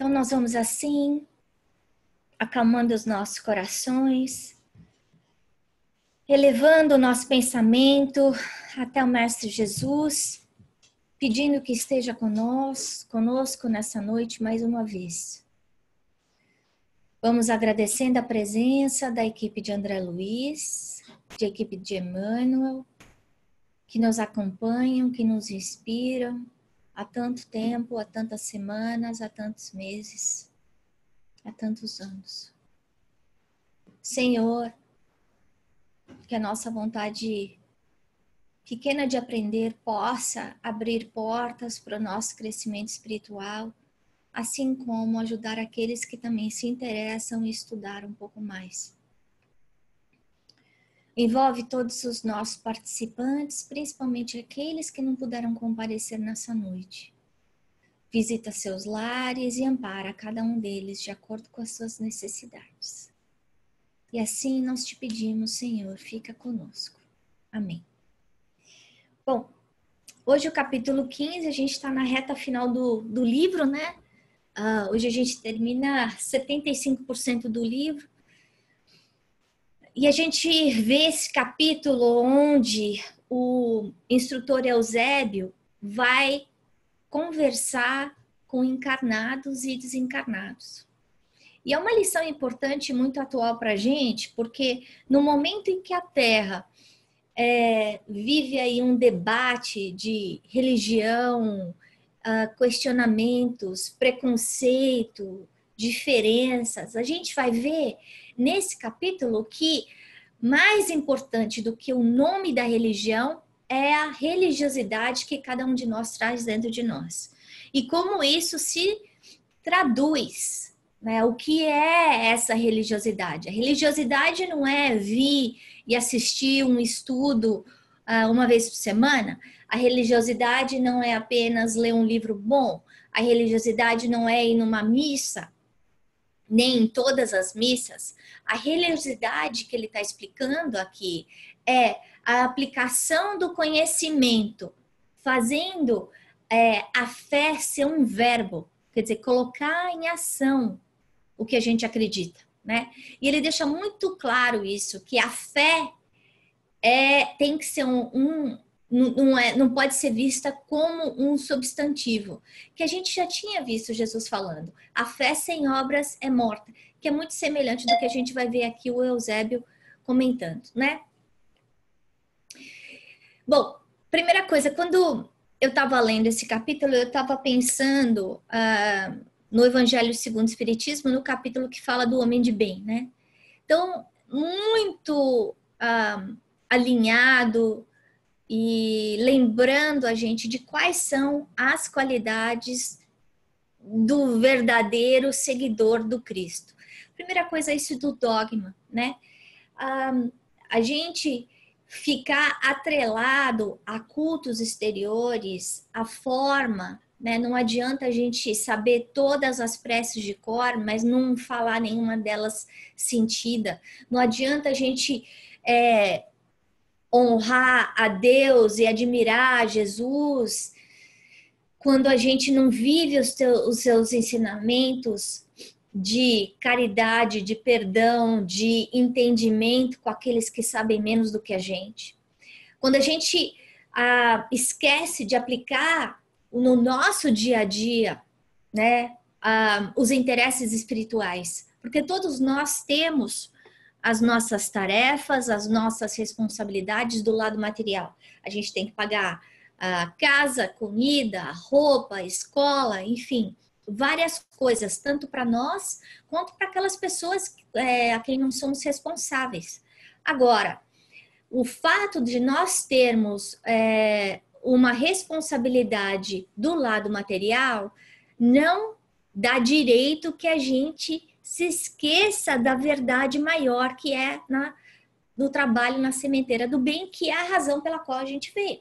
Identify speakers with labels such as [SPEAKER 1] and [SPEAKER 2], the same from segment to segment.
[SPEAKER 1] Então, nós vamos assim, acalmando os nossos corações, elevando o nosso pensamento até o Mestre Jesus, pedindo que esteja conosco nessa noite mais uma vez. Vamos agradecendo a presença da equipe de André Luiz, da equipe de Emmanuel, que nos acompanham, que nos inspiram há tanto tempo, há tantas semanas, há tantos meses, há tantos anos. Senhor, que a nossa vontade pequena de aprender possa abrir portas para o nosso crescimento espiritual, assim como ajudar aqueles que também se interessam em estudar um pouco mais. Envolve todos os nossos participantes, principalmente aqueles que não puderam comparecer nessa noite. Visita seus lares e ampara cada um deles de acordo com as suas necessidades. E assim nós te pedimos, Senhor, fica conosco. Amém. Bom, hoje o capítulo 15, a gente está na reta final do livro, né? Hoje a gente termina 75% do livro. E a gente vê esse capítulo onde o instrutor Eusébio vai conversar com encarnados e desencarnados. E é uma lição importante e muito atual para a gente, porque no momento em que a Terra vive aí um debate de religião, questionamentos, preconceito, diferenças, a gente vai ver nesse capítulo que mais importante do que o nome da religião é a religiosidade que cada um de nós traz dentro de nós. E como isso se traduz, né? O que é essa religiosidade? A religiosidade não é vir e assistir um estudo uma vez por semana. A religiosidade não é apenas ler um livro bom. A religiosidade não é ir numa missa, nem em todas as missas. A religiosidade que ele está explicando aqui é a aplicação do conhecimento, fazendo a fé ser um verbo, quer dizer, colocar em ação o que a gente acredita, né? E ele deixa muito claro isso, que a fé tem que ser não pode ser vista como um substantivo, que a gente já tinha visto Jesus falando. A fé sem obras é morta, que é muito semelhante do que a gente vai ver aqui o Eusébio comentando, né? Bom, primeira coisa, quando eu estava lendo esse capítulo, eu estava pensando no Evangelho segundo o Espiritismo, no capítulo que fala do homem de bem, né? Então, muito alinhado e lembrando a gente de quais são as qualidades do verdadeiro seguidor do Cristo. Primeira coisa é isso do dogma, né? A gente ficar atrelado a cultos exteriores, a forma, né? Não adianta a gente saber todas as preces de cor, mas não falar nenhuma delas sentida. Não adianta a gente honrar a Deus e admirar Jesus quando a gente não vive os seus ensinamentos de caridade, de perdão, de entendimento com aqueles que sabem menos do que a gente. Quando a gente esquece de aplicar no nosso dia a dia, né, os interesses espirituais, porque todos nós temos as nossas tarefas, as nossas responsabilidades do lado material. A gente tem que pagar a casa, comida, roupa, escola, enfim, várias coisas, tanto para nós quanto para aquelas pessoas a quem não somos responsáveis. Agora, o fato de nós termos uma responsabilidade do lado material não dá direito que a gente se esqueça da verdade maior que é no trabalho na sementeira do bem, que é a razão pela qual a gente veio.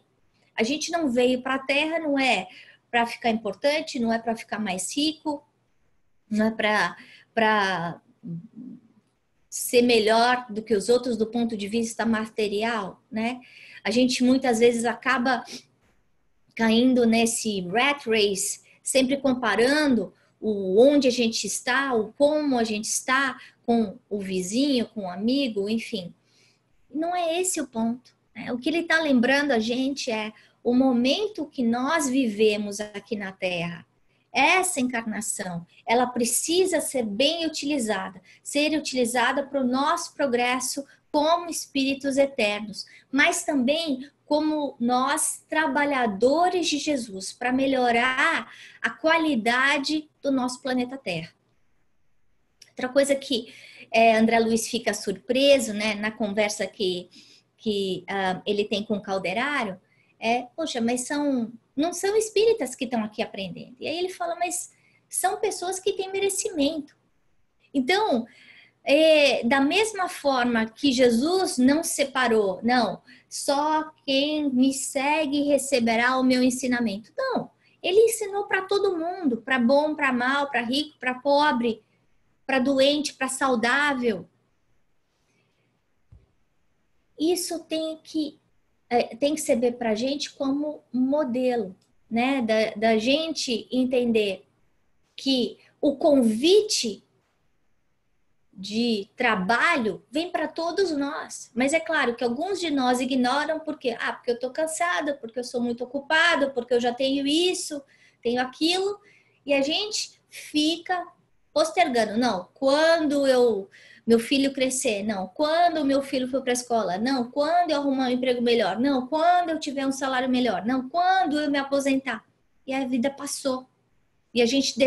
[SPEAKER 1] A gente não veio para a Terra, não é para ficar importante, não é para ficar mais rico, não é para ser melhor do que os outros do ponto de vista material, né? A gente muitas vezes acaba caindo nesse rat race, sempre comparando o onde a gente está, o como a gente está com o vizinho, com o amigo, enfim. Não é esse o ponto, né? O que ele está lembrando a gente é o momento que nós vivemos aqui na Terra. Essa encarnação, ela precisa ser bem utilizada, ser utilizada para o nosso progresso como espíritos eternos, mas também como nós, trabalhadores de Jesus, para melhorar a qualidade do nosso planeta Terra. Outra coisa que André Luiz fica surpreso, né, na conversa que ele tem com o Calderaro, poxa, mas não são espíritas que estão aqui aprendendo. E aí ele fala, mas são pessoas que têm merecimento. Então, da mesma forma que Jesus não separou, não, só quem me segue receberá o meu ensinamento. Não, ele ensinou para todo mundo, para bom, para mal, para rico, para pobre, para doente, para saudável. Isso tem que servir para a gente como modelo, né? Da gente entender que o convite de trabalho vem para todos nós, mas é claro que alguns de nós ignoram porque eu estou cansada, porque eu sou muito ocupada, porque eu já tenho isso, tenho aquilo, e a gente fica postergando. Não, quando meu filho crescer, não, quando meu filho for para a escola, não, quando eu arrumar um emprego melhor, não, quando eu tiver um salário melhor, não, quando eu me aposentar. E a vida passou. E a gente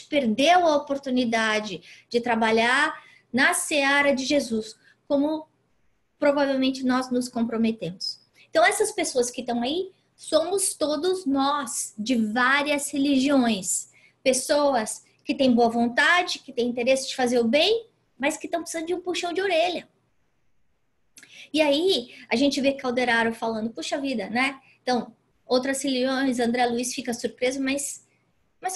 [SPEAKER 1] perdeu a oportunidade de trabalhar na seara de Jesus, como provavelmente nós nos comprometemos. Então, essas pessoas que estão aí, somos todos nós, de várias religiões. Pessoas que têm boa vontade, que têm interesse de fazer o bem, mas que estão precisando de um puxão de orelha. E aí, a gente vê Calderaro falando, puxa vida, né? Então, outras religiões, André Luiz fica surpreso, mas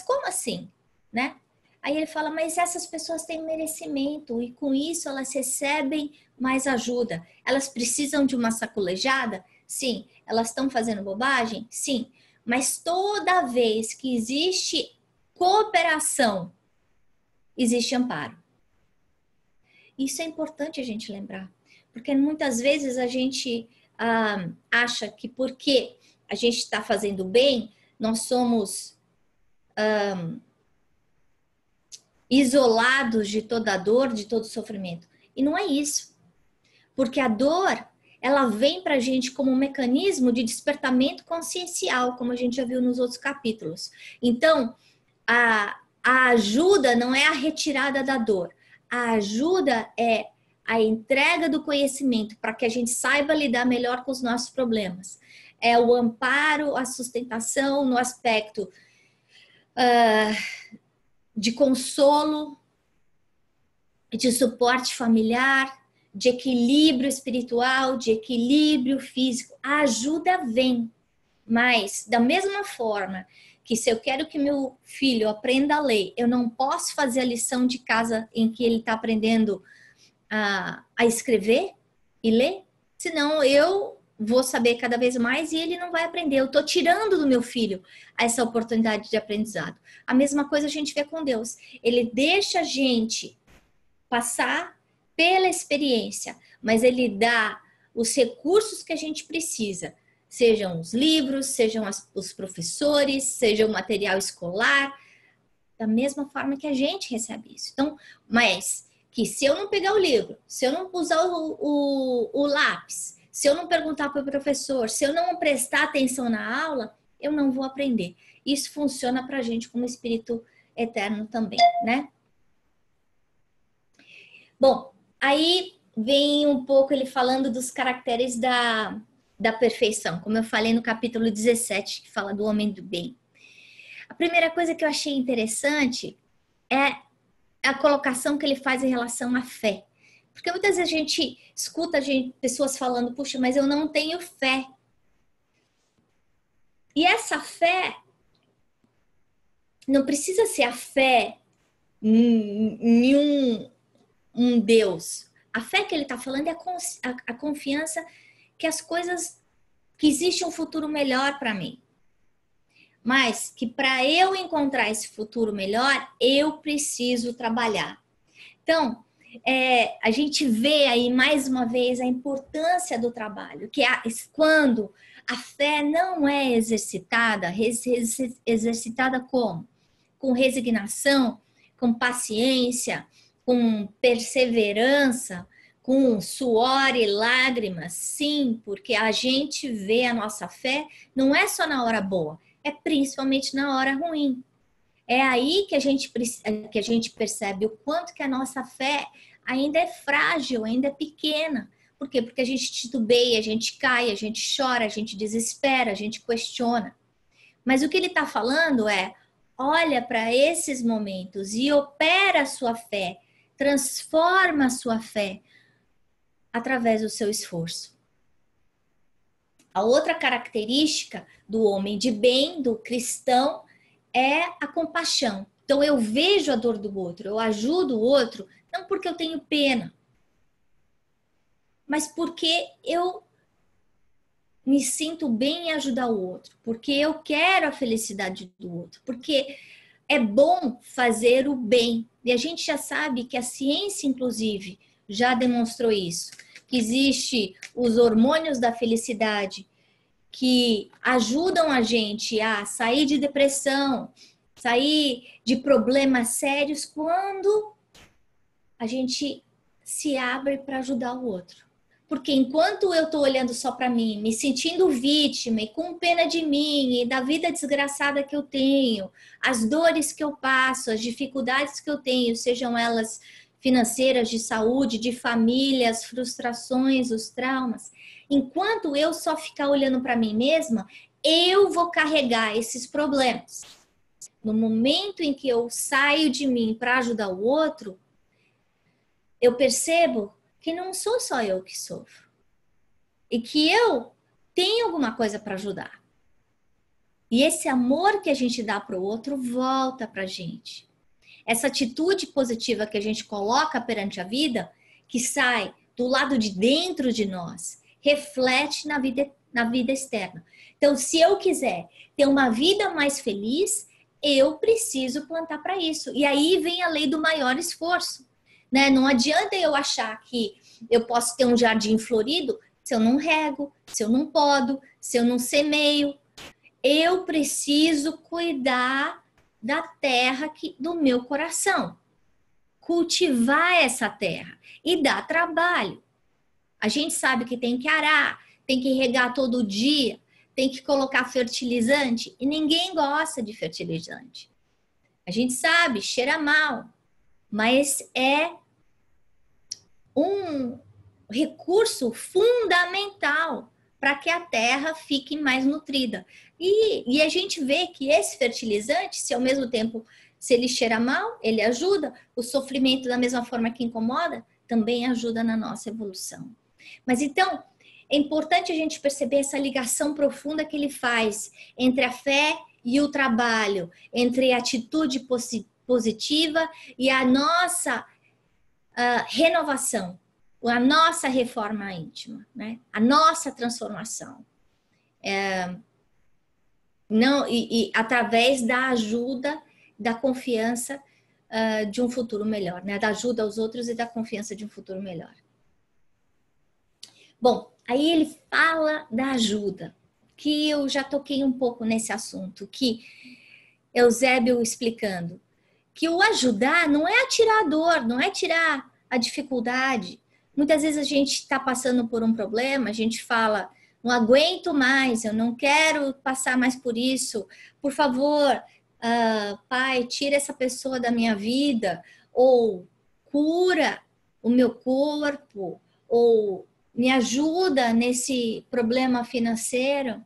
[SPEAKER 1] como assim, né? Aí ele fala, mas essas pessoas têm merecimento e com isso elas recebem mais ajuda. Elas precisam de uma sacolejada? Sim. Elas estão fazendo bobagem? Sim. Mas toda vez que existe cooperação, existe amparo. Isso é importante a gente lembrar, porque muitas vezes a gente acha que porque a gente está fazendo bem, nós somos isolados de toda dor, de todo sofrimento. E não é isso. Porque a dor, ela vem para a gente como um mecanismo de despertamento consciencial, como a gente já viu nos outros capítulos. Então, a ajuda não é a retirada da dor. A ajuda é a entrega do conhecimento para que a gente saiba lidar melhor com os nossos problemas. É o amparo, a sustentação no aspecto de consolo, de suporte familiar, de equilíbrio espiritual, de equilíbrio físico. A ajuda vem, mas da mesma forma que se eu quero que meu filho aprenda a ler, eu não posso fazer a lição de casa em que ele está aprendendo a escrever e ler, senão eu vou saber cada vez mais e ele não vai aprender. Eu estou tirando do meu filho essa oportunidade de aprendizado. A mesma coisa a gente vê com Deus. Ele deixa a gente passar pela experiência, mas ele dá os recursos que a gente precisa, sejam os livros, sejam os professores, seja o material escolar, da mesma forma que a gente recebe isso. Então, mas que se eu não pegar o livro, se eu não usar o lápis, se eu não perguntar para o professor, se eu não prestar atenção na aula, eu não vou aprender. Isso funciona para a gente como espírito eterno também, né? Bom, aí vem um pouco ele falando dos caracteres da perfeição, como eu falei no capítulo 17, que fala do homem do bem. A primeira coisa que eu achei interessante é a colocação que ele faz em relação à fé. Porque muitas vezes a gente escuta pessoas falando, puxa, mas eu não tenho fé. E essa fé não precisa ser a fé em um Deus. A fé que ele está falando é a confiança que as coisas, que existe um futuro melhor para mim. mas que para eu encontrar esse futuro melhor, eu preciso trabalhar. Então, a gente vê aí mais uma vez a importância do trabalho, que é quando a fé não é exercitada, exercitada como? Com resignação, com paciência, com perseverança, com suor e lágrimas, sim, porque a gente vê a nossa fé não é só na hora boa, é principalmente na hora ruim. É aí que a gente percebe o quanto que a nossa fé ainda é frágil, ainda é pequena. Por quê? Porque a gente titubeia, a gente cai, a gente chora, a gente desespera, a gente questiona. Mas o que ele está falando é, olha para esses momentos e opera a sua fé, transforma a sua fé através do seu esforço. A outra característica do homem de bem, do cristão, é a compaixão. Então eu vejo a dor do outro, eu ajudo o outro, não porque eu tenho pena, mas porque eu me sinto bem em ajudar o outro, porque eu quero a felicidade do outro, porque é bom fazer o bem. E a gente já sabe que a ciência, inclusive, já demonstrou isso, que existe os hormônios da felicidade que ajudam a gente a sair de depressão, sair de problemas sérios quando a gente se abre para ajudar o outro. Porque enquanto eu estou olhando só para mim, me sentindo vítima e com pena de mim e da vida desgraçada que eu tenho, as dores que eu passo, as dificuldades que eu tenho, sejam elas financeiras, de saúde, de família, as frustrações, os traumas, enquanto eu só ficar olhando para mim mesma, eu vou carregar esses problemas. No momento em que eu saio de mim para ajudar o outro, eu percebo que não sou só eu que sofro. E que eu tenho alguma coisa para ajudar. E esse amor que a gente dá para o outro volta para a gente. Essa atitude positiva que a gente coloca perante a vida, que sai do lado de dentro de nós, reflete na vida externa. Então, se eu quiser ter uma vida mais feliz, eu preciso plantar para isso. E aí vem a lei do maior esforço. Né? Não adianta eu achar que eu posso ter um jardim florido se eu não rego, se eu não podo, se eu não semeio. Eu preciso cuidar da terra do meu coração. Cultivar essa terra. E dá trabalho. A gente sabe que tem que arar, tem que regar todo dia, tem que colocar fertilizante. E ninguém gosta de fertilizante. A gente sabe, cheira mal. Mas é um recurso fundamental para que a terra fique mais nutrida. E a gente vê que esse fertilizante, se ao mesmo tempo, se ele cheira mal, ele ajuda. O sofrimento, da mesma forma que incomoda, também ajuda na nossa evolução. Mas então, é importante a gente perceber essa ligação profunda que ele faz entre a fé e o trabalho, entre a atitude positiva e a nossa renovação, a nossa reforma íntima, né? A nossa transformação. E através da ajuda, da confiança de um futuro melhor, né? Da ajuda aos outros e da confiança de um futuro melhor. Bom, aí ele fala da ajuda, que eu já toquei um pouco nesse assunto, que Eusébio explicando, que o ajudar não é tirar a dor, não é tirar a dificuldade. Muitas vezes a gente está passando por um problema, a gente fala, não aguento mais, eu não quero passar mais por isso, por favor, pai, tira essa pessoa da minha vida, ou cura o meu corpo, ou me ajuda nesse problema financeiro.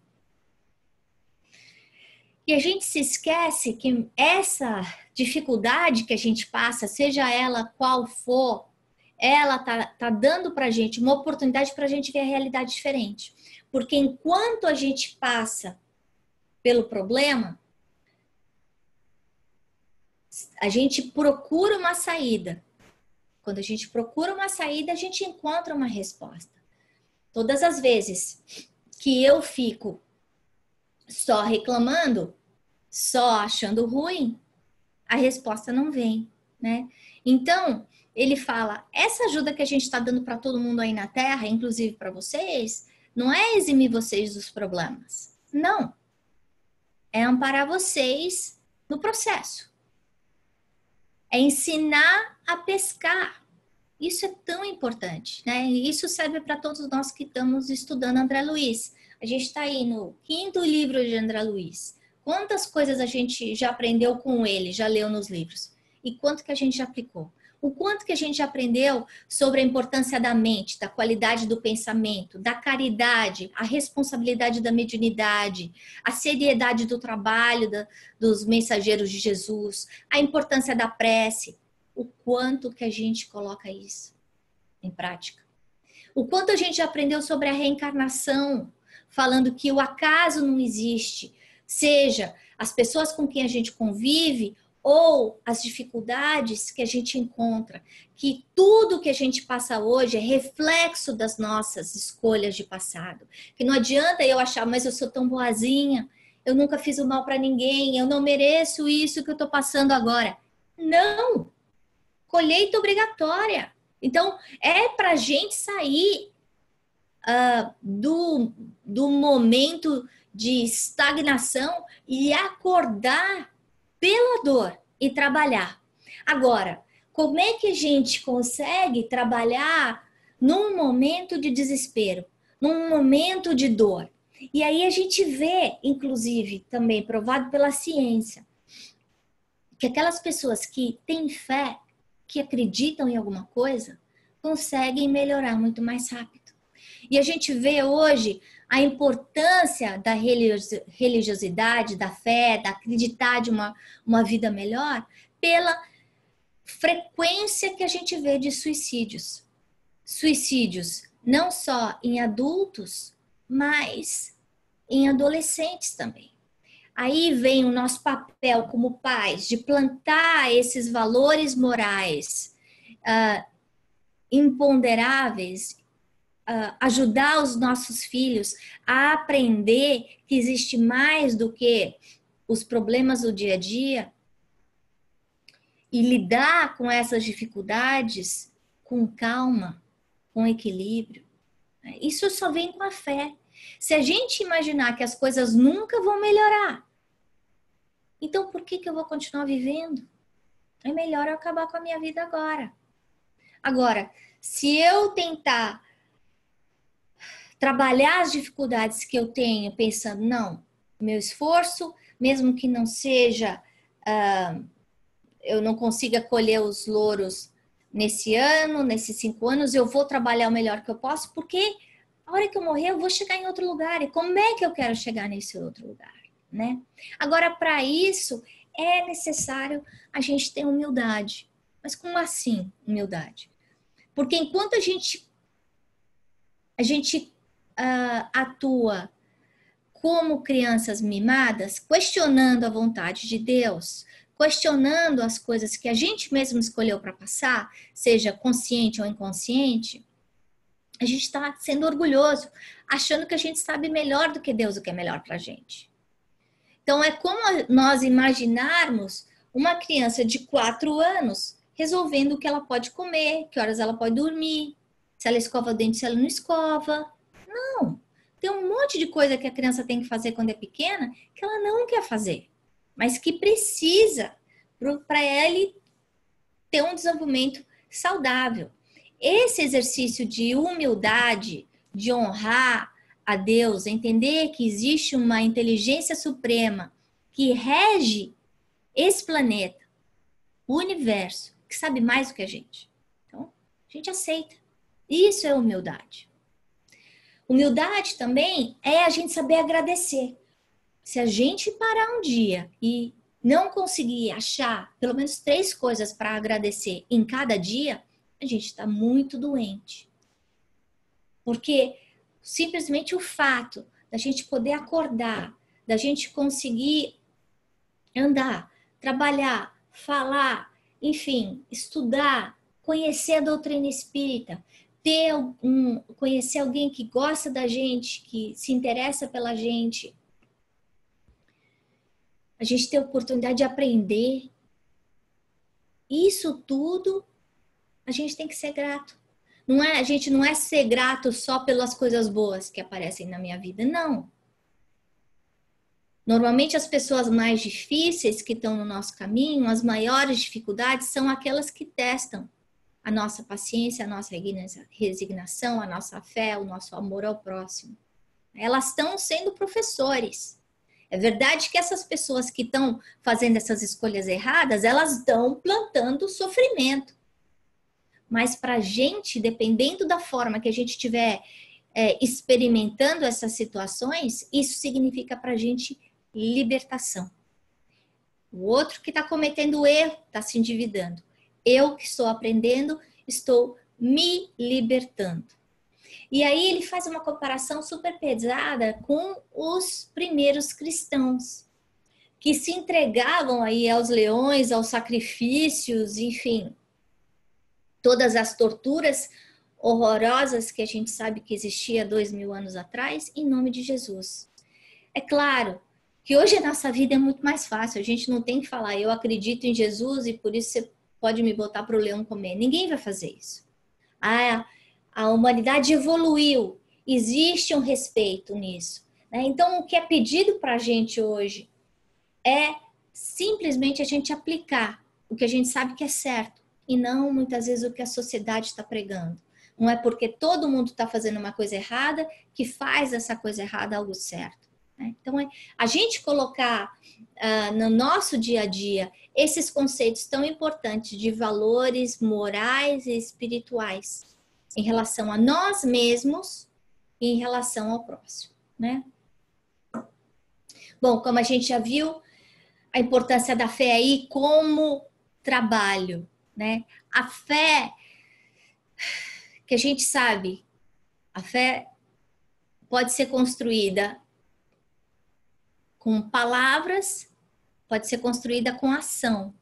[SPEAKER 1] E a gente se esquece que essa dificuldade que a gente passa, seja ela qual for, ela tá dando para a gente uma oportunidade para a gente ver a realidade diferente. Porque enquanto a gente passa pelo problema, a gente procura uma saída. Quando a gente procura uma saída, a gente encontra uma resposta. Todas as vezes que eu fico só reclamando, só achando ruim, a resposta não vem, né? Então, ele fala, essa ajuda que a gente está dando para todo mundo aí na Terra, inclusive para vocês, não é eximir vocês dos problemas. Não. É amparar vocês no processo. É ensinar a pescar. Isso é tão importante, né? E isso serve para todos nós que estamos estudando André Luiz. A gente está aí no 5º livro de André Luiz. Quantas coisas a gente já aprendeu com ele, já leu nos livros? E quanto que a gente já aplicou? O quanto que a gente já aprendeu sobre a importância da mente, da qualidade do pensamento, da caridade, a responsabilidade da mediunidade, a seriedade do trabalho dos mensageiros de Jesus, a importância da prece. O quanto que a gente coloca isso em prática. O quanto a gente já aprendeu sobre a reencarnação, falando que o acaso não existe, seja as pessoas com quem a gente convive ou as dificuldades que a gente encontra, que tudo que a gente passa hoje é reflexo das nossas escolhas de passado. Que não adianta eu achar, mas eu sou tão boazinha, eu nunca fiz o mal para ninguém, eu não mereço isso que eu estou passando agora. Não! Colheita obrigatória. Então, é para a gente sair do momento de estagnação e acordar pela dor e trabalhar. Agora, como é que a gente consegue trabalhar num momento de desespero, num momento de dor? E aí a gente vê, inclusive, também provado pela ciência, que aquelas pessoas que têm fé, que acreditam em alguma coisa, conseguem melhorar muito mais rápido. E a gente vê hoje a importância da religiosidade, da fé, da acreditar de uma vida melhor, pela frequência que a gente vê de suicídios. Suicídios não só em adultos, mas em adolescentes também. Aí vem o nosso papel como pais de plantar esses valores morais imponderáveis, ajudar os nossos filhos a aprender que existe mais do que os problemas do dia a dia e lidar com essas dificuldades com calma, com equilíbrio. Isso só vem com a fé. Se a gente imaginar que as coisas nunca vão melhorar, então por que eu vou continuar vivendo? É melhor eu acabar com a minha vida agora. Agora, se eu tentar trabalhar as dificuldades que eu tenho, pensando, não, meu esforço, mesmo que não seja, eu não consiga colher os louros nesse ano, nesses 5 anos, eu vou trabalhar o melhor que eu posso, porque a hora que eu morrer, eu vou chegar em outro lugar. E como é que eu quero chegar nesse outro lugar, né? Agora, para isso, é necessário a gente ter humildade. Mas como assim, humildade? Porque enquanto a gente atua como crianças mimadas, questionando a vontade de Deus, questionando as coisas que a gente mesmo escolheu para passar, seja consciente ou inconsciente, a gente está sendo orgulhoso, achando que a gente sabe melhor do que Deus o que é melhor para a gente. Então, é como nós imaginarmos uma criança de 4 anos resolvendo o que ela pode comer, que horas ela pode dormir, se ela escova o dente, se ela não escova. Não. Tem um monte de coisa que a criança tem que fazer quando é pequena que ela não quer fazer, mas que precisa para ele ter um desenvolvimento saudável. Esse exercício de humildade, de honrar a Deus, entender que existe uma inteligência suprema que rege esse planeta, o universo, que sabe mais do que a gente. Então, a gente aceita. Isso é humildade. Humildade também é a gente saber agradecer. Se a gente parar um dia e não conseguir achar pelo menos 3 coisas para agradecer em cada dia, a gente está muito doente. Porque simplesmente o fato da gente poder acordar, da gente conseguir andar, trabalhar, falar, enfim, estudar, conhecer a doutrina espírita, conhecer alguém que gosta da gente, que se interessa pela gente, a gente ter a oportunidade de aprender. Isso tudo, a gente tem que ser grato. A gente não é ser grato só pelas coisas boas que aparecem na minha vida, não. Normalmente as pessoas mais difíceis que estão no nosso caminho, as maiores dificuldades são aquelas que testam a nossa paciência, a nossa resignação, a nossa fé, o nosso amor ao próximo. Elas estão sendo professores. É verdade que essas pessoas que estão fazendo essas escolhas erradas, elas estão plantando sofrimento. Mas para a gente, dependendo da forma que a gente estiver experimentando essas situações, isso significa para a gente libertação. O outro que está cometendo erro, está se endividando. Eu que estou aprendendo, estou me libertando. E aí ele faz uma comparação super pesada com os primeiros cristãos, que se entregavam aí aos leões, aos sacrifícios, enfim, todas as torturas horrorosas que a gente sabe que existia 2000 anos atrás, em nome de Jesus. É claro que hoje a nossa vida é muito mais fácil, a gente não tem que falar, eu acredito em Jesus e por isso você pode me botar para o leão comer. Ninguém vai fazer isso. A humanidade evoluiu, existe um respeito nisso, né? Então, o que é pedido para a gente hoje é simplesmente a gente aplicar o que a gente sabe que é certo e não, muitas vezes, o que a sociedade está pregando. Não é porque todo mundo está fazendo uma coisa errada que faz essa coisa errada algo certo, né? Então, a gente colocar no nosso dia a dia esses conceitos tão importantes de valores morais e espirituais em relação a nós mesmos e em relação ao próximo, né? Bom, como a gente já viu, a importância da fé aí como trabalho, né? A fé que a gente sabe, a fé pode ser construída com palavras, pode ser construída com ação.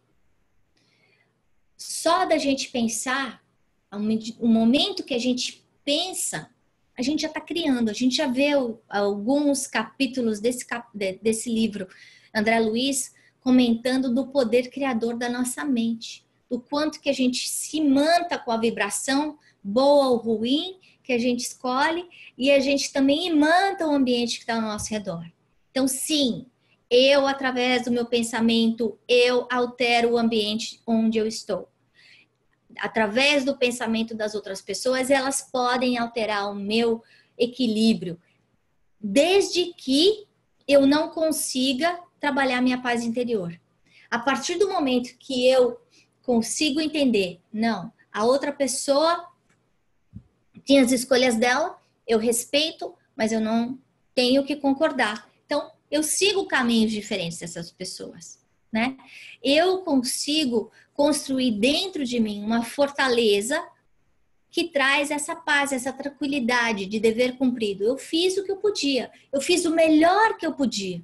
[SPEAKER 1] Só da gente pensar, o momento que a gente pensa, a gente já está criando, a gente já vê alguns capítulos desse livro, André Luiz, comentando do poder criador da nossa mente, do quanto que a gente se manta com a vibração, boa ou ruim, que a gente escolhe, e a gente também imanta o ambiente que está ao nosso redor. Então, sim, eu, através do meu pensamento, eu altero o ambiente onde eu estou. Através do pensamento das outras pessoas, elas podem alterar o meu equilíbrio, desde que eu não consiga trabalhar minha paz interior. A partir do momento que eu consigo entender, não, a outra pessoa tem as escolhas dela, eu respeito, mas eu não tenho que concordar. Então, eu sigo caminhos diferentes dessas pessoas, né? Eu consigo construir dentro de mim uma fortaleza que traz essa paz, essa tranquilidade de dever cumprido. Eu fiz o que eu podia, eu fiz o melhor que eu podia.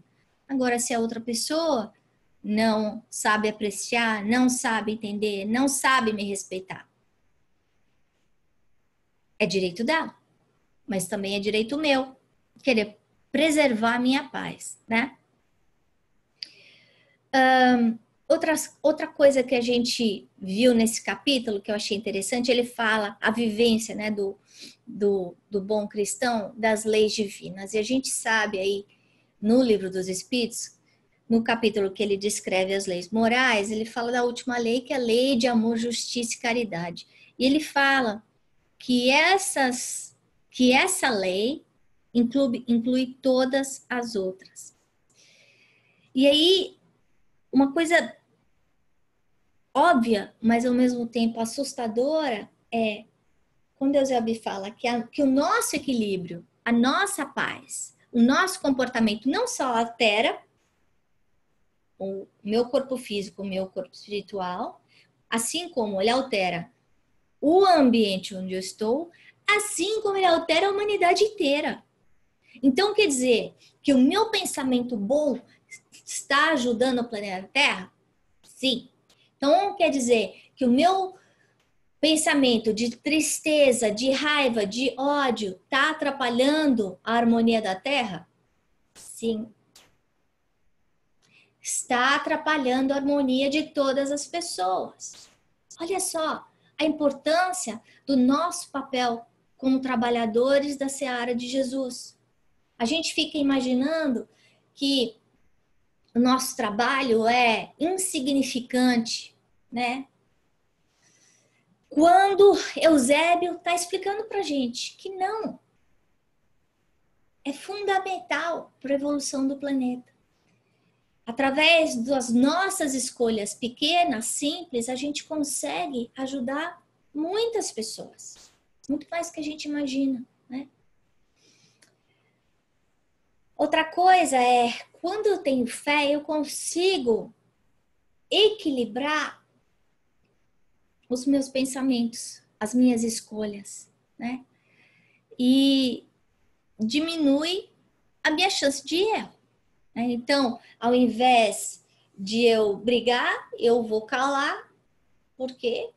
[SPEAKER 1] Agora, se a outra pessoa não sabe apreciar, não sabe entender, não sabe me respeitar, é direito dela, mas também é direito meu querer preservar a minha paz, né? Outra coisa que a gente viu nesse capítulo, que eu achei interessante, ele fala a vivência, né, do bom cristão, das leis divinas. E a gente sabe aí, no Livro dos Espíritos, no capítulo que ele descreve as leis morais, ele fala da última lei, que é a lei de amor, justiça e caridade. E ele fala que essa lei inclui todas as outras. E aí, uma coisa óbvia, mas ao mesmo tempo assustadora, é quando Eusébio fala que o nosso equilíbrio, a nossa paz, o nosso comportamento não só altera o meu corpo físico, o meu corpo espiritual, assim como ele altera o ambiente onde eu estou, assim como ele altera a humanidade inteira. Então, quer dizer que o meu pensamento bom está ajudando o planeta Terra? Sim. Então, quer dizer que o meu pensamento de tristeza, de raiva, de ódio está atrapalhando a harmonia da Terra? Sim. está atrapalhando a harmonia de todas as pessoas. Olha só a importância do nosso papel como trabalhadores da seara de Jesus. A gente fica imaginando que o nosso trabalho é insignificante, né? Quando Eusébio está explicando para a gente que não, é fundamental para a evolução do planeta. Através das nossas escolhas pequenas, simples, a gente consegue ajudar muitas pessoas, muito mais do que a gente imagina, né? Outra coisa é, quando eu tenho fé, eu consigo equilibrar os meus pensamentos, as minhas escolhas, né? E diminui a minha chance de erro, né? Então, ao invés de eu brigar, eu vou calar, porque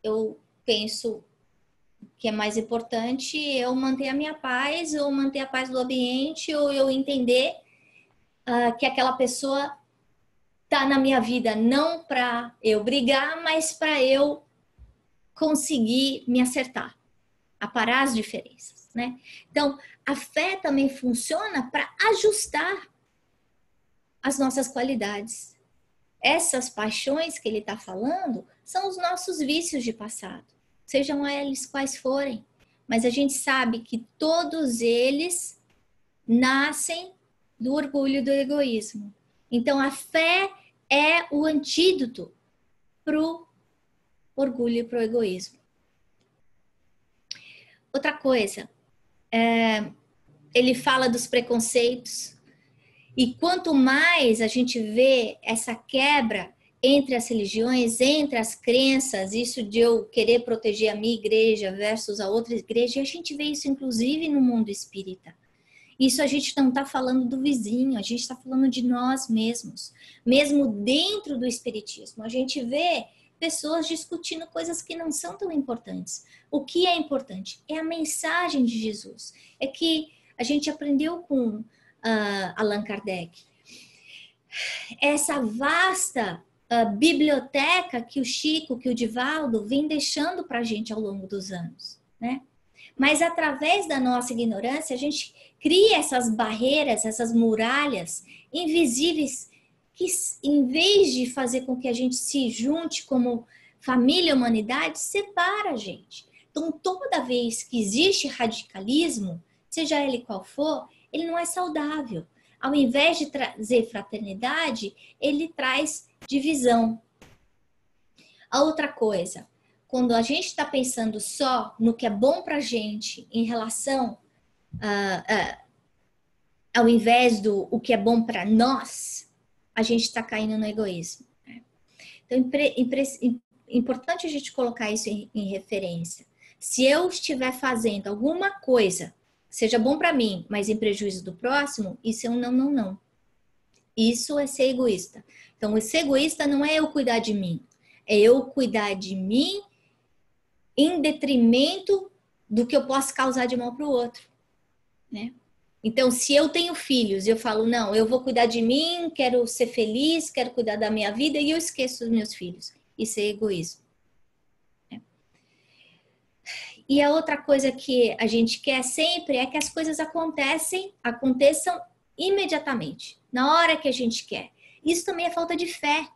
[SPEAKER 1] eu penso que é mais importante eu manter a minha paz, ou manter a paz do ambiente, ou eu entender que aquela pessoa tá na minha vida não para eu brigar, mas para eu conseguir me acertar, aparar as diferenças, né? Então, a fé também funciona para ajustar as nossas qualidades. Essas paixões que ele está falando são os nossos vícios de passado, sejam eles quais forem, mas a gente sabe que todos eles nascem do orgulho e do egoísmo. Então, a fé é o antídoto para o orgulho e para o egoísmo. Outra coisa, ele fala dos preconceitos, e quanto mais a gente vê essa quebra entre as religiões, entre as crenças, isso de eu querer proteger a minha igreja versus a outra igreja, e a gente vê isso inclusive no mundo espírita. Isso a gente não está falando do vizinho, a gente está falando de nós mesmos. Mesmo dentro do espiritismo, a gente vê pessoas discutindo coisas que não são tão importantes. O que é importante? É a mensagem de Jesus. É que a gente aprendeu com Allan Kardec. Essa vasta biblioteca que o Chico, que o Divaldo vem deixando para a gente ao longo dos anos, né? Mas através da nossa ignorância, a gente cria essas barreiras, essas muralhas invisíveis que, em vez de fazer com que a gente se junte como família e humanidade, separa a gente. Então, toda vez que existe radicalismo, seja ele qual for, ele não é saudável. Ao invés de trazer fraternidade, ele traz divisão. A outra coisa, quando a gente está pensando só no que é bom para a gente em relação ao invés do o que é bom para nós, a gente está caindo no egoísmo. Né? Então, importante a gente colocar isso em referência. Se eu estiver fazendo alguma coisa, seja bom para mim, mas em prejuízo do próximo, isso é um não. Isso é ser egoísta. Então, ser egoísta não é eu cuidar de mim, é eu cuidar de mim em detrimento do que eu posso causar de mal para o outro, né? Então, se eu tenho filhos e eu falo, não, eu vou cuidar de mim, quero ser feliz, quero cuidar da minha vida e eu esqueço dos meus filhos. Isso é egoísmo. Né? E a outra coisa que a gente quer sempre é que as coisas aconteçam imediatamente, na hora que a gente quer. Isso também é falta de fé.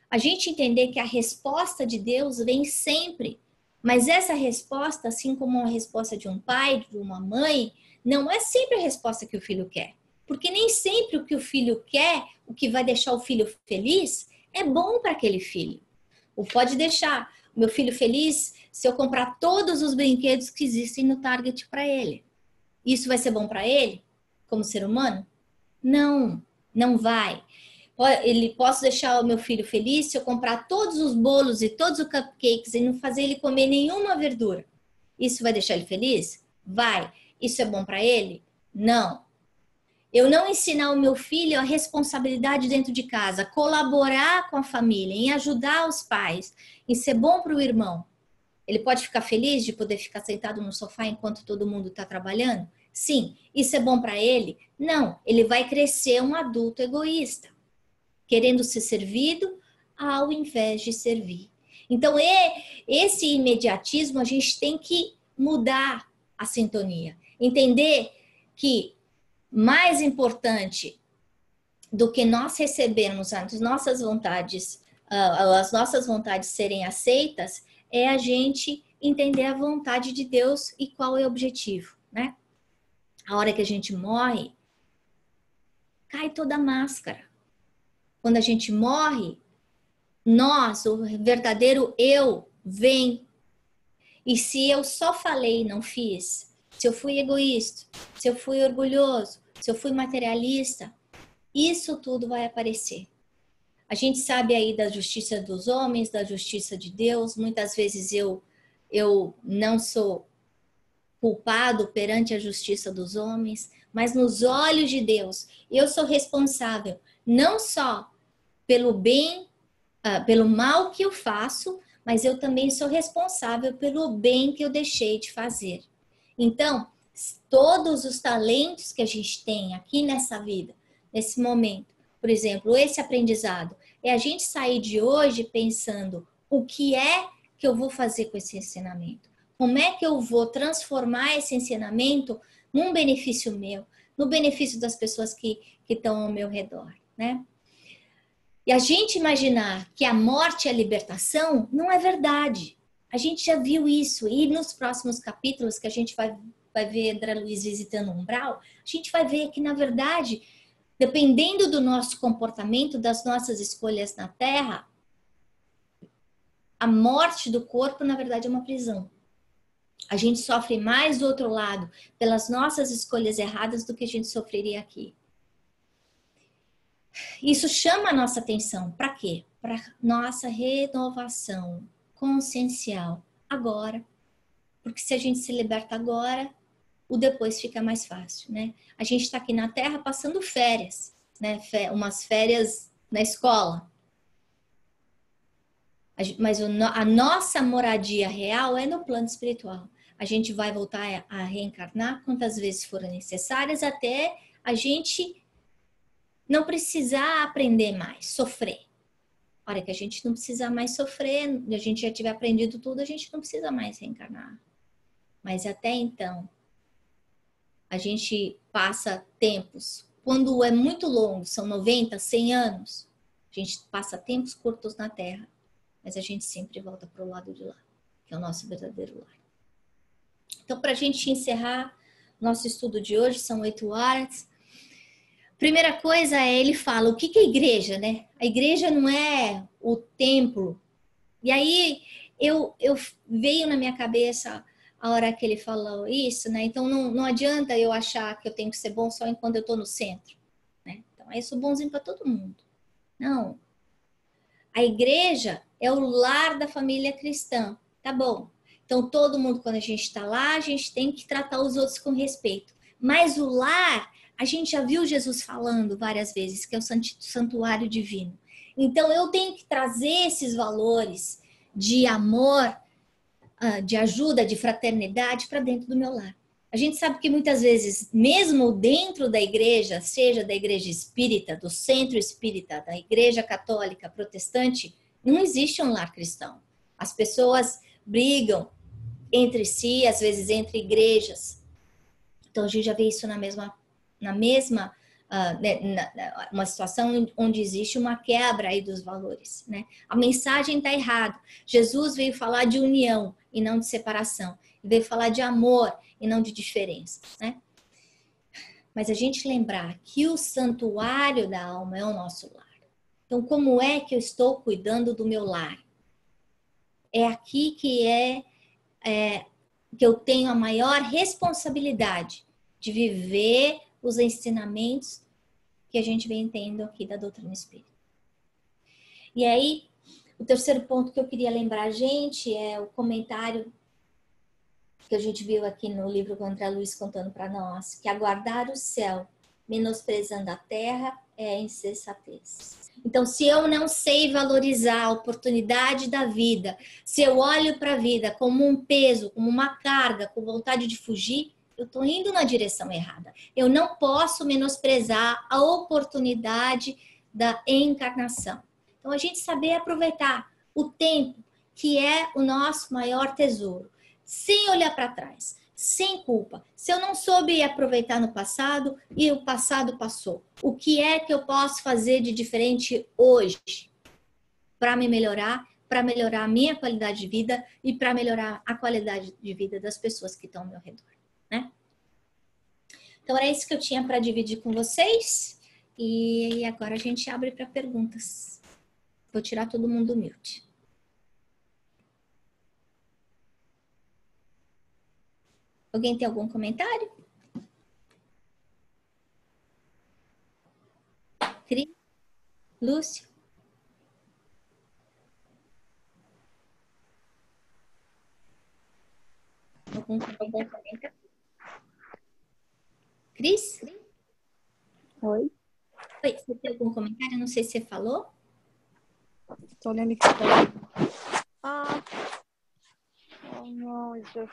[SPEAKER 1] A gente entender que a resposta de Deus vem sempre, mas essa resposta, assim como a resposta de um pai, de uma mãe, não é sempre a resposta que o filho quer. Porque nem sempre o que o filho quer, o que vai deixar o filho feliz, é bom para aquele filho. Ou pode deixar o meu filho feliz se eu comprar todos os brinquedos que existem no Target para ele. Isso vai ser bom para ele, como ser humano? Não, não vai. Posso deixar o meu filho feliz se eu comprar todos os bolos e todos os cupcakes e não fazer ele comer nenhuma verdura. Isso vai deixar ele feliz? Vai. Isso é bom para ele? Não. Eu não ensinar o meu filho a responsabilidade dentro de casa, colaborar com a família, em ajudar os pais, em ser bom para o irmão. Ele pode ficar feliz de poder ficar sentado no sofá enquanto todo mundo está trabalhando? Sim, isso é bom para ele? Não, ele vai crescer um adulto egoísta, querendo ser servido ao invés de servir. Então, esse imediatismo, a gente tem que mudar a sintonia. Entender que mais importante do que nós recebermos as nossas vontades serem aceitas, é a gente entender a vontade de Deus e qual é o objetivo, né? A hora que a gente morre, cai toda a máscara. Quando a gente morre, nós, o verdadeiro eu, vem. E se eu só falei e não fiz, se eu fui egoísta, se eu fui orgulhoso, se eu fui materialista, isso tudo vai aparecer. A gente sabe aí da justiça dos homens, da justiça de Deus. Muitas vezes eu não sou culpado perante a justiça dos homens, mas nos olhos de Deus, eu sou responsável não só pelo bem, pelo mal que eu faço, mas eu também sou responsável pelo bem que eu deixei de fazer. Então, todos os talentos que a gente tem aqui nessa vida, nesse momento, por exemplo, esse aprendizado, é a gente sair de hoje pensando o que é que eu vou fazer com esse ensinamento. Como é que eu vou transformar esse ensinamento num benefício meu, no benefício das pessoas que estão ao meu redor, né? E a gente imaginar que a morte é a libertação, não é verdade. A gente já viu isso. E nos próximos capítulos que a gente vai ver André Luiz visitando o umbral, a gente vai ver que, na verdade, dependendo do nosso comportamento, das nossas escolhas na Terra, a morte do corpo, na verdade, é uma prisão. A gente sofre mais do outro lado pelas nossas escolhas erradas do que a gente sofreria aqui. Isso chama a nossa atenção. Para quê? Para nossa renovação consciencial agora. Porque se a gente se liberta agora, o depois fica mais fácil, né? A gente está aqui na Terra passando férias, né? Umas férias na escola. Mas a nossa moradia real é no plano espiritual. A gente vai voltar a reencarnar quantas vezes forem necessárias até a gente não precisar aprender mais, sofrer. A hora que a gente não precisar mais sofrer, a gente já tiver aprendido tudo, a gente não precisa mais reencarnar. Mas até então, a gente passa tempos, quando é muito longo, são 90, 100 anos, a gente passa tempos curtos na Terra, mas a gente sempre volta para o lado de lá, que é o nosso verdadeiro lar. Então, para a gente encerrar nosso estudo de hoje, são 8 horas. Primeira coisa é, ele fala, o que é igreja, né? A igreja não é o templo. E aí, veio na minha cabeça a hora que ele falou isso, né? Então, não adianta eu achar que eu tenho que ser bom só enquanto eu estou no centro, né? Então, aí eu sou bonzinho para todo mundo. Não. A igreja é o lar da família cristã, tá bom? Então, todo mundo, quando a gente está lá, a gente tem que tratar os outros com respeito. Mas o lar, a gente já viu Jesus falando várias vezes, que é o santuário divino. Então, eu tenho que trazer esses valores de amor, de ajuda, de fraternidade para dentro do meu lar. A gente sabe que muitas vezes, mesmo dentro da igreja, seja da igreja espírita, do centro espírita, da igreja católica, protestante, não existe um lar cristão. As pessoas brigam entre si, às vezes entre igrejas. Então a gente já vê isso na mesma uma situação onde existe uma quebra aí dos valores, né? A mensagem está errada. Jesus veio falar de união e não de separação. Ele veio falar de amor e não de diferença, né? Mas a gente lembrar que o santuário da alma é o nosso lar. Então, como é que eu estou cuidando do meu lar? É aqui que que eu tenho a maior responsabilidade de viver os ensinamentos que a gente vem tendo aqui da doutrina espírita. E aí, o terceiro ponto que eu queria lembrar a gente é o comentário que a gente viu aqui no livro do André Luiz contando para nós, que aguardar o céu, menosprezando a terra, é insensatez. Então, se eu não sei valorizar a oportunidade da vida, se eu olho para a vida como um peso, como uma carga, com vontade de fugir, eu estou indo na direção errada. Eu não posso menosprezar a oportunidade da encarnação. Então, a gente saber aproveitar o tempo, que é o nosso maior tesouro, sem olhar para trás, sem culpa. Se eu não soube aproveitar no passado e o passado passou, o que é que eu posso fazer de diferente hoje para me melhorar, para melhorar a minha qualidade de vida e para melhorar a qualidade de vida das pessoas que estão ao meu redor, né? Então, era isso que eu tinha para dividir com vocês. E agora a gente abre para perguntas. Vou tirar todo mundo do mute. Alguém tem algum comentário? Cris? Lúcio? Algum comentário? Cris?
[SPEAKER 2] Oi?
[SPEAKER 1] Oi, você tem algum comentário? Não sei se você falou.
[SPEAKER 2] Estou olhando aqui. Ah, não, isso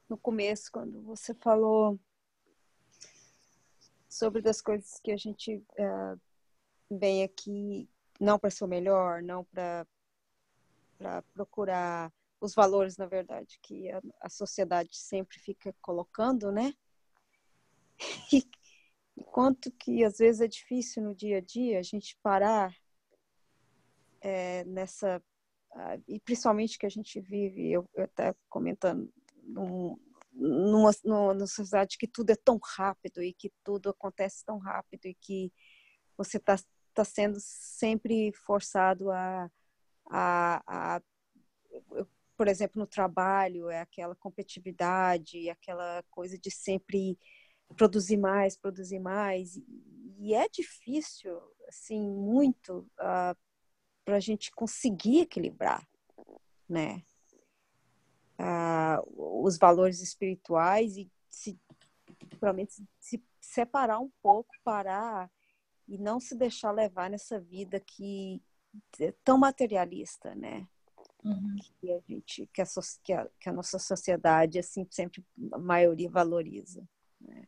[SPEAKER 2] no começo, quando você falou sobre das coisas que a gente vem aqui não para ser o melhor, não para procurar os valores, na verdade, que a sociedade sempre fica colocando, né? E quanto que às vezes é difícil no dia a dia a gente parar nessa... E principalmente que a gente vive, eu até comentando, numa sociedade que tudo é tão rápido e que tudo acontece tão rápido e que você tá sendo sempre forçado por exemplo, no trabalho, é aquela competitividade, aquela coisa de sempre produzir mais, e é difícil, assim, muito para a gente conseguir equilibrar, né? Os valores espirituais e realmente se separar um pouco, parar e não se deixar levar nessa vida que é tão materialista, né?
[SPEAKER 1] Uhum.
[SPEAKER 2] Que a nossa sociedade assim sempre a maioria valoriza, né?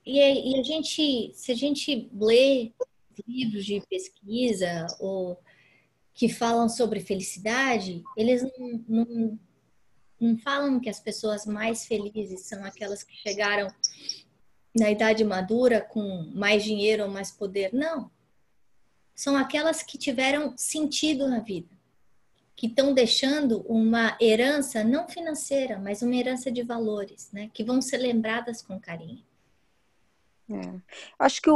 [SPEAKER 1] E a gente, se a gente lê livros de pesquisa ou que falam sobre felicidade, eles não falam que as pessoas mais felizes são aquelas que chegaram na idade madura com mais dinheiro ou mais poder. Não. São aquelas que tiveram sentido na vida, que estão deixando uma herança não financeira, mas uma herança de valores, né? Que vão ser lembradas com carinho.
[SPEAKER 2] Acho que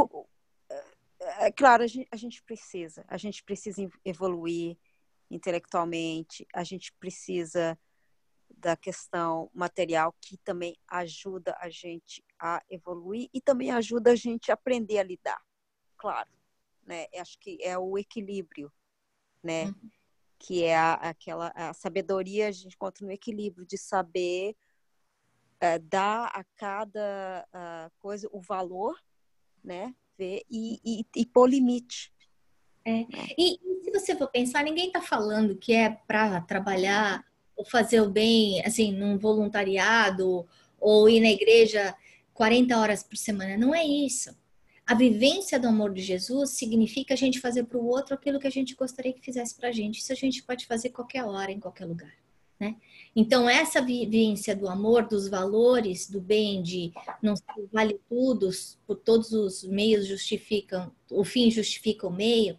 [SPEAKER 2] é claro, a gente precisa evoluir intelectualmente, a gente precisa da questão material que também ajuda a gente a evoluir e também ajuda a gente a aprender a lidar, claro, né? Acho que é o equilíbrio, né? Que é a sabedoria, a gente encontra no equilíbrio de saber dar a cada coisa o valor, né? Ver e pôr limite.
[SPEAKER 1] É. E se você for pensar, ninguém está falando que é para trabalhar ou fazer o bem, assim, num voluntariado ou ir na igreja 40 horas por semana. Não é isso. A vivência do amor de Jesus significa a gente fazer para o outro aquilo que a gente gostaria que fizesse para a gente. Isso a gente pode fazer qualquer hora, em qualquer lugar, né? Então, essa vivência do amor, dos valores, do bem, de não se vale tudo, por todos os meios justificam, o fim justifica o meio,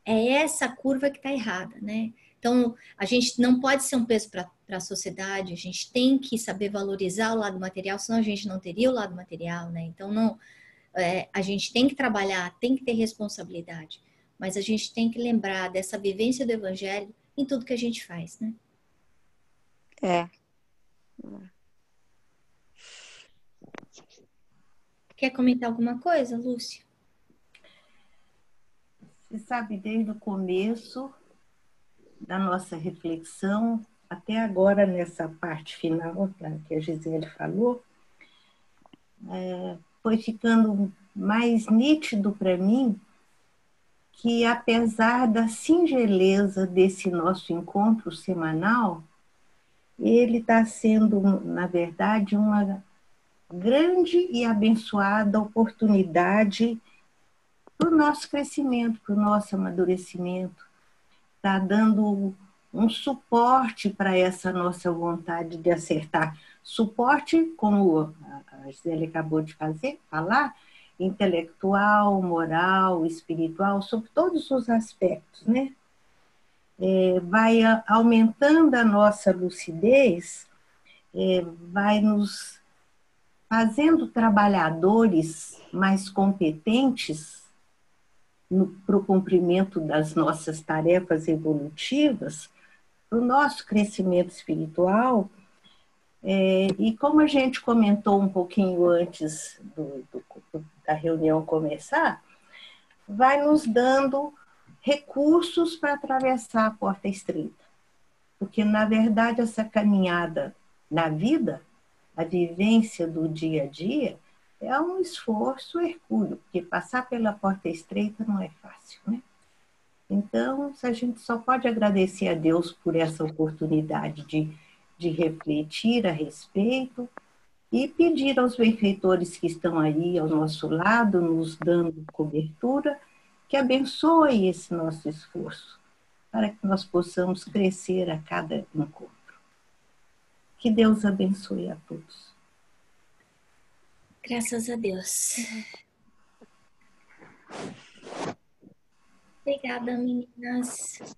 [SPEAKER 1] é essa curva que está errada, né? Então, a gente não pode ser um peso para a sociedade, a gente tem que saber valorizar o lado material, senão a gente não teria o lado material, né? Então, não, a gente tem que trabalhar, tem que ter responsabilidade, mas a gente tem que lembrar dessa vivência do evangelho em tudo que a gente faz, né?
[SPEAKER 2] É.
[SPEAKER 1] Quer comentar alguma coisa, Lúcia?
[SPEAKER 3] Você sabe, desde o começo da nossa reflexão, até agora, nessa parte final que a Gisele falou, foi ficando mais nítido para mim que, apesar da singeleza desse nosso encontro semanal, ele está sendo, na verdade, uma grande e abençoada oportunidade para o nosso crescimento, para o nosso amadurecimento. Está dando um suporte para essa nossa vontade de acertar. Suporte, como a Gisele acabou de falar, intelectual, moral, espiritual, sobre todos os aspectos, né? Vai aumentando a nossa lucidez, vai nos fazendo trabalhadores mais competentes para o cumprimento das nossas tarefas evolutivas, para o nosso crescimento espiritual. E como a gente comentou um pouquinho antes da reunião começar, vai nos dando recursos para atravessar a porta estreita. Porque, na verdade, essa caminhada na vida, a vivência do dia a dia, é um esforço hercúleo, porque passar pela porta estreita não é fácil, né? Então, a gente só pode agradecer a Deus por essa oportunidade de refletir a respeito e pedir aos benfeitores que estão aí ao nosso lado, nos dando cobertura, que abençoe esse nosso esforço, para que nós possamos crescer a cada encontro. Que Deus abençoe a todos.
[SPEAKER 1] Graças a Deus. Obrigada, meninas.